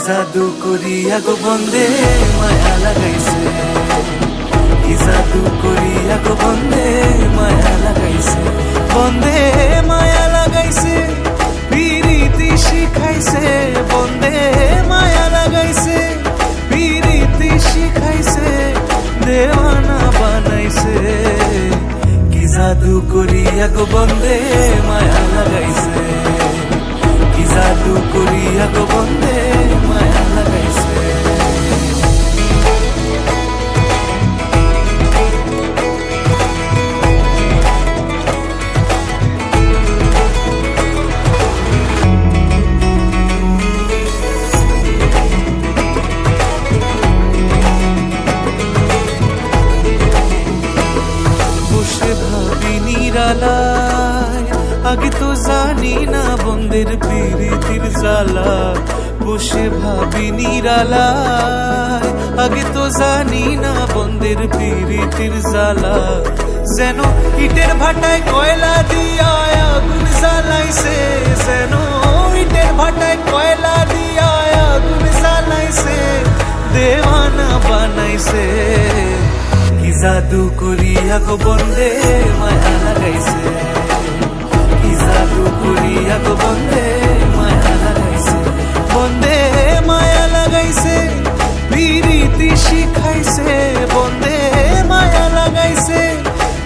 জাদু করিয়া গো বন্দে মায়া লাগাইছে, কি জাদু করিয়া গো বন্দে মায়া লাগাইছে, বন্দে মায়া লাগাইছে, পিরিতি শিখাইছে, বন্দে মায়া লাগাইছে, পিরিতি শিখাইছে, দেওয়ানা বানাইছে, কি জাদু করিয়া গো বন্দে মায়া লাগাইছে, কি জাদু করিয়া গো বন্দে মায়া লাগাইছে। বসে ভাবি নিরালায়, আগে তো জানি না বন্দের প্রীতির জ্বালা, বসে ভাবি নিরালায়, আগে তো জানি না বন্দের প্রীতির জ্বালা, যেন ইটের ভাটায় কয়লা দিয়া আগুন জ্বালাইছে, যেন ইটের ভাটায় কয়লা দিয়া আগুন জ্বালাইছে, দেওয়ানা বানাইছে, কি জাদু করিয়া গো বন্দে মায়া লাগাইছে, কি জাদু করিয়া গো বন্দে মায়া লাগাইছে, বন্দে মায়া লাগাইছে, পিরিতি শিখাইছে, বন্দে মায়া লাগাইছে,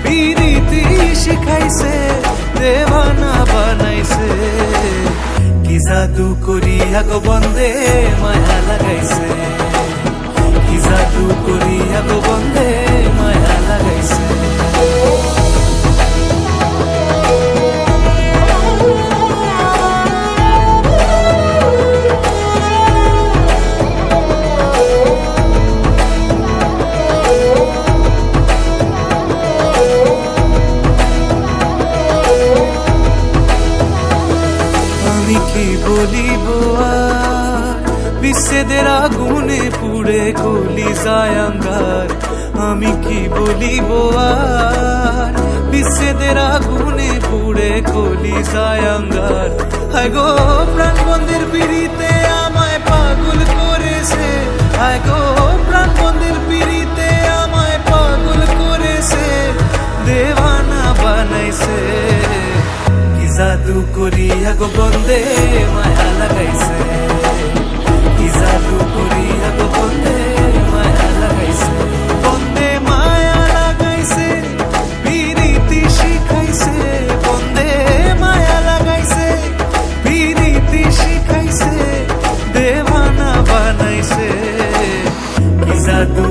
পিরিতি শিখাইছে, দেওয়ানা বানাইছে, কি জাদু করিয়া গো বন্দে মায়া লাগাইছে, কি জাদু করিয়া গো বন্দে মায়া লাগাইছে। আমি কি বলিব আর, বিচ্ছেদের আগুনে পুড়ে গলি যায় আঙ্গার, আমি কি বলিব আর, বিচ্ছেদের আগুনে পুড়ে গলি যায় আঙ্গার, হায় গো প্রাণ বন্দের পিড়িতে আমায় পাগল করেছে, হায় গো প্রাণ বন্দের পিড়িতে আমায় পাগল করেছে, দেওয়ানা বানাইছে, কি জাদু করিয়া গো বন্দে মায়া লাগাইছে, কি জাদু করিয়া গো বন্দে মায়া লাগাইছে, বন্দে মায়া লাগাইছে, পিরিতি শিখাইছে, বন্দে মায়া লাগাইছে, পিরিতি শিখাইছে, দেওয়ানা বানাইছে, কি জাদু